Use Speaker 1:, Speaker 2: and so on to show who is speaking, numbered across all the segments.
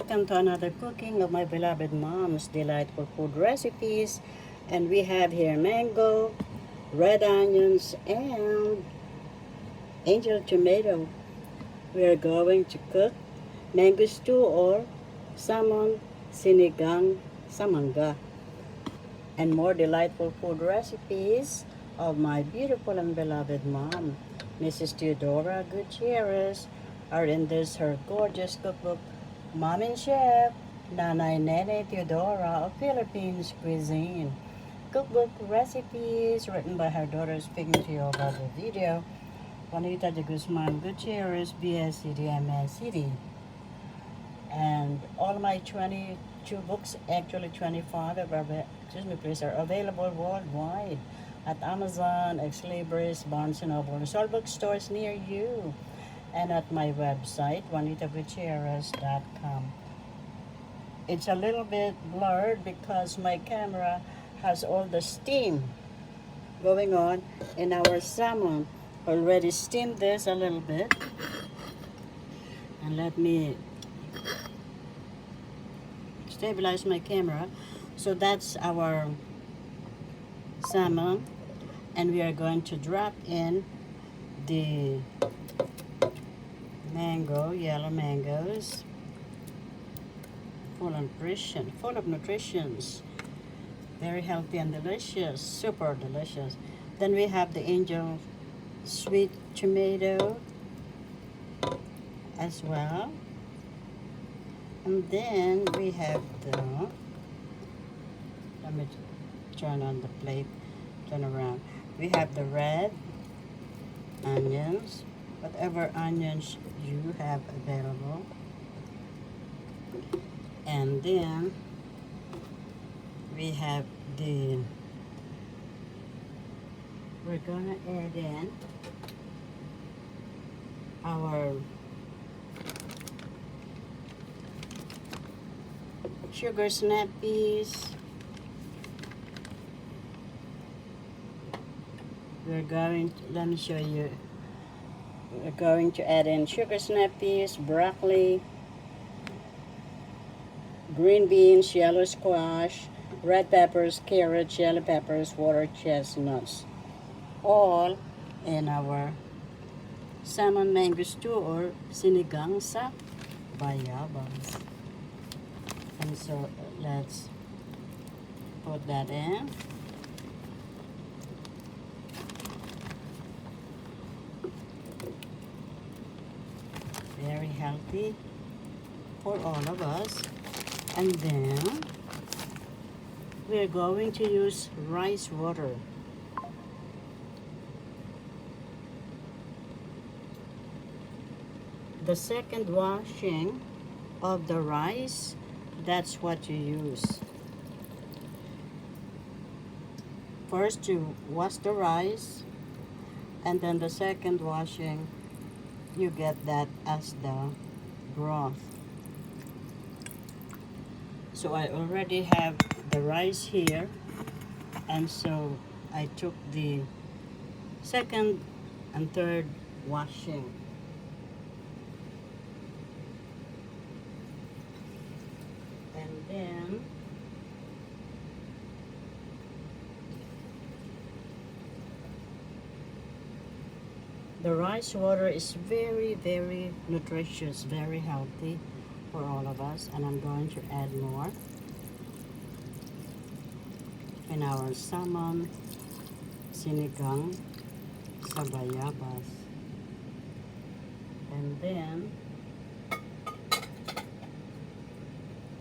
Speaker 1: welcome to another cooking of my beloved mom's delightful food recipes. And we have here mango, red onions, and angel tomato. We are going to cook mango stew or salmon sinigang sa mangga. And more delightful food recipes of my beautiful and beloved mom, Mrs. Teodora Gutierrez, are in this her gorgeous cookbook, Mom and Chef, Nanay Nene Teodora of Philippines Cuisine. Cookbook recipes written by her daughter, speaking to you about the video, Juanita de Guzman Gutierrez, BSCD, MSCD. And all my 22 books, actually 25, are available worldwide at Amazon, Ex Libris, Barnes & Noble, and all bookstores near you, and at my website, juanitagutierrez.com. It's a little bit blurred because my camera has all the steam going on in our salmon. Already steamed this a little bit. And let me stabilize my camera. So that's our salmon, and we are going to drop in the yellow mangoes, full of nutritions, very healthy and delicious, super delicious. Then we have the angel sweet tomato as well. And then we have let me turn on the plate, turn around. We have the red onions, whatever onions you have available. And then we have we're gonna add in our sugar snap peas. Let me show you. We're going to add in sugar snap peas, broccoli, green beans, yellow squash, red peppers, carrots, yellow peppers, water chestnuts, all in our salmon mango stew or sinigang sa bayabas. And so let's put that in. Very healthy for all of us. And then we're going to use rice water. The second washing of the rice, that's what you use. First you wash the rice, and then the second washing you get that as the broth. So I already have the rice here, and so I took the second and third washing. And then the rice water is very, very nutritious, very healthy for all of us. And I'm going to add more in our salmon sinigang sa bayabas. And then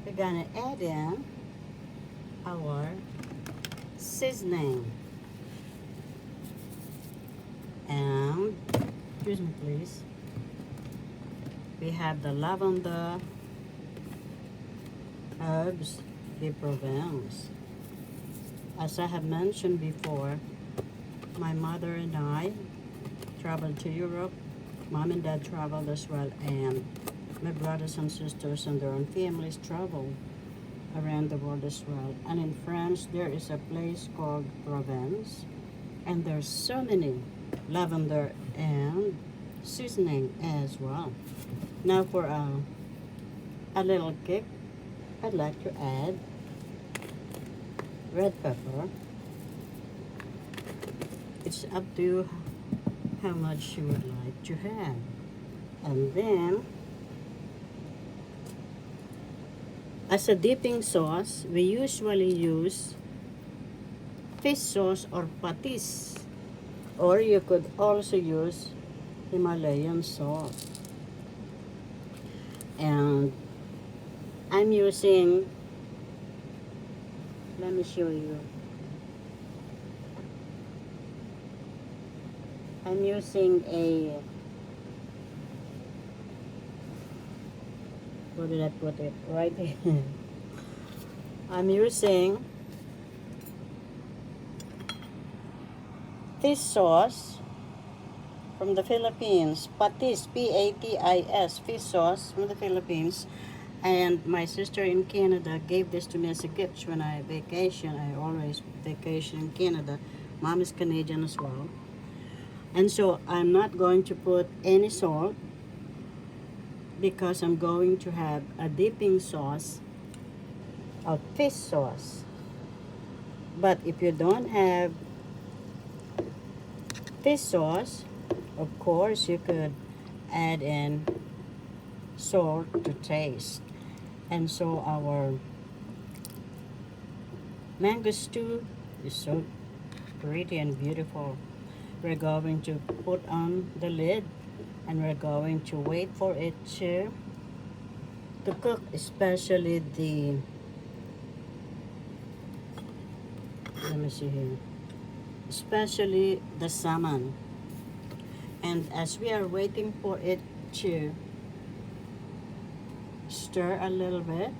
Speaker 1: we're gonna add in our seasoning. And, excuse me please, we have the lavender, herbs de Provence. As I have mentioned before, my mother and I traveled to Europe. Mom and dad traveled as well, and my brothers and sisters and their own families traveled around the world as well. And in France, there is a place called Provence, and there's so many lavender and seasoning as well. Now for a little kick, I'd like to add red pepper. It's up to you how much you would like to have. And then, as a dipping sauce, we usually use fish sauce or patis. Or you could also use Himalayan salt. And I'm using, let me show you. I'm using a, where did I put it? Right here. I'm using fish sauce from the Philippines. Patis, P-A-T-I-S, fish sauce from the Philippines. And my sister in Canada gave this to me as a gift when I vacation. I always vacation in Canada. Mom is Canadian as well. And so I'm not going to put any salt because I'm going to have a dipping sauce of fish sauce. But if you don't have fish sauce, of course you could add in salt to taste. And so our mango stew is so pretty and beautiful. We're going to put on the lid and we're going to wait for it to cook, especially the, let me see here, especially the salmon. And as we are waiting for it to stir a little bit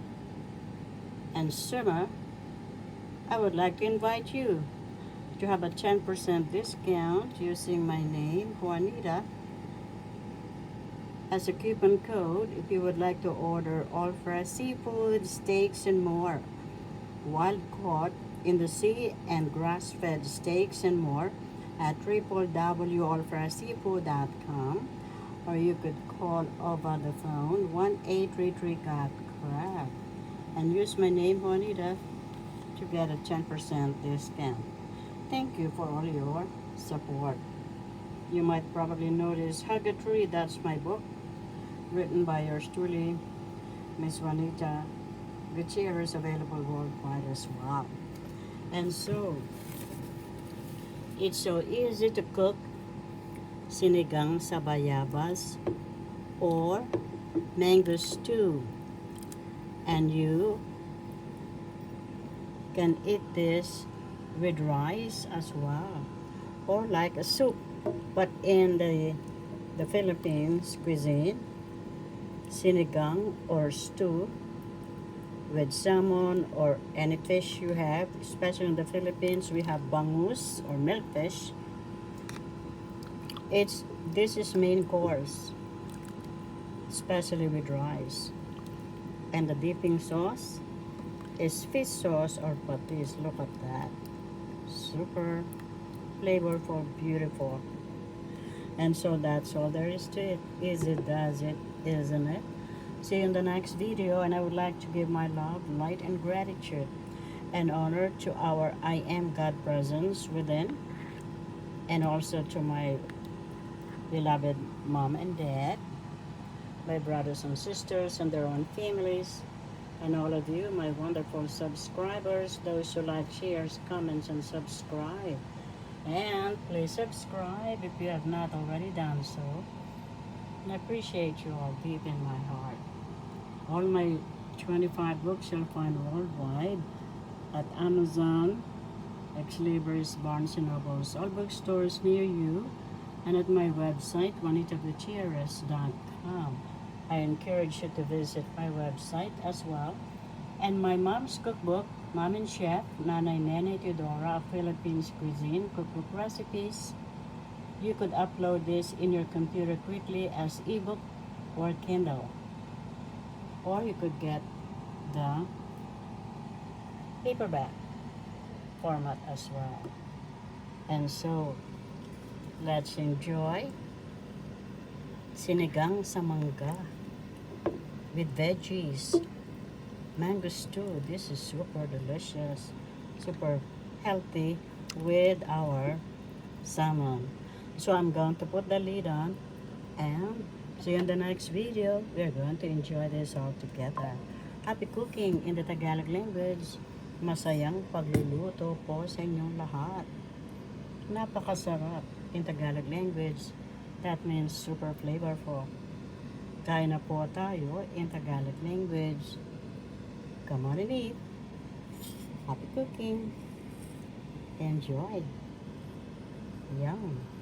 Speaker 1: and simmer, I would like to invite you to have a 10% discount using my name, Juanita, as a coupon code if you would like to order all fresh seafood, steaks, and more. Wild caught in the sea and grass-fed steaks and more at www.allfreshseafood.com, or you could call over the phone 1-833-GOT-CRAB and use my name Juanita to get a 10% discount. Thank you for all your support. You might probably notice Hug a Tree, that's my book, written by yours truly, Miss Juanita Gutierrez, available worldwide as well. And so, it's so easy to cook sinigang sa bayabas or mango stew. And you can eat this with rice as well, or like a soup. But in the Philippines cuisine, sinigang or stew with salmon or any fish you have, especially in the Philippines, we have bangus or milkfish. This is main course, especially with rice. And the dipping sauce is fish sauce or patis. Look at that. Super flavorful, beautiful. And so that's all there is to it. Easy does it, isn't it? See you in the next video, and I would like to give my love, light, and gratitude and honor to our I Am God presence within, and also to my beloved mom and dad, my brothers and sisters and their own families, and all of you, my wonderful subscribers, those who like, shares, comments, and subscribe. And please subscribe if you have not already done so. And I appreciate you all deep in my heart. All my 25 books you'll find worldwide at Amazon, Ex-Libris, Barnes & Nobles, all bookstores near you, and at my website, JGutierrez.com. I encourage you to visit my website as well. And my mom's cookbook, Mom and Chef, Nanay, Nene, Teodora, Philippines Cuisine, cookbook recipes. You could upload this in your computer quickly as ebook or Kindle. Or you could get the paperback format as well. And so, let's enjoy Sinigang sa Mangga with veggies. Mango stew. This is super delicious, super healthy with our salmon. So I'm going to put the lid on and see you in the next video. We're going to enjoy this all together. Happy cooking in the Tagalog language. Masayang pagluluto po sa inyong lahat. Napakasarap in Tagalog language. That means super flavorful. Kain na po tayo in Tagalog language. Come on and eat. Happy cooking. Enjoy. Yum.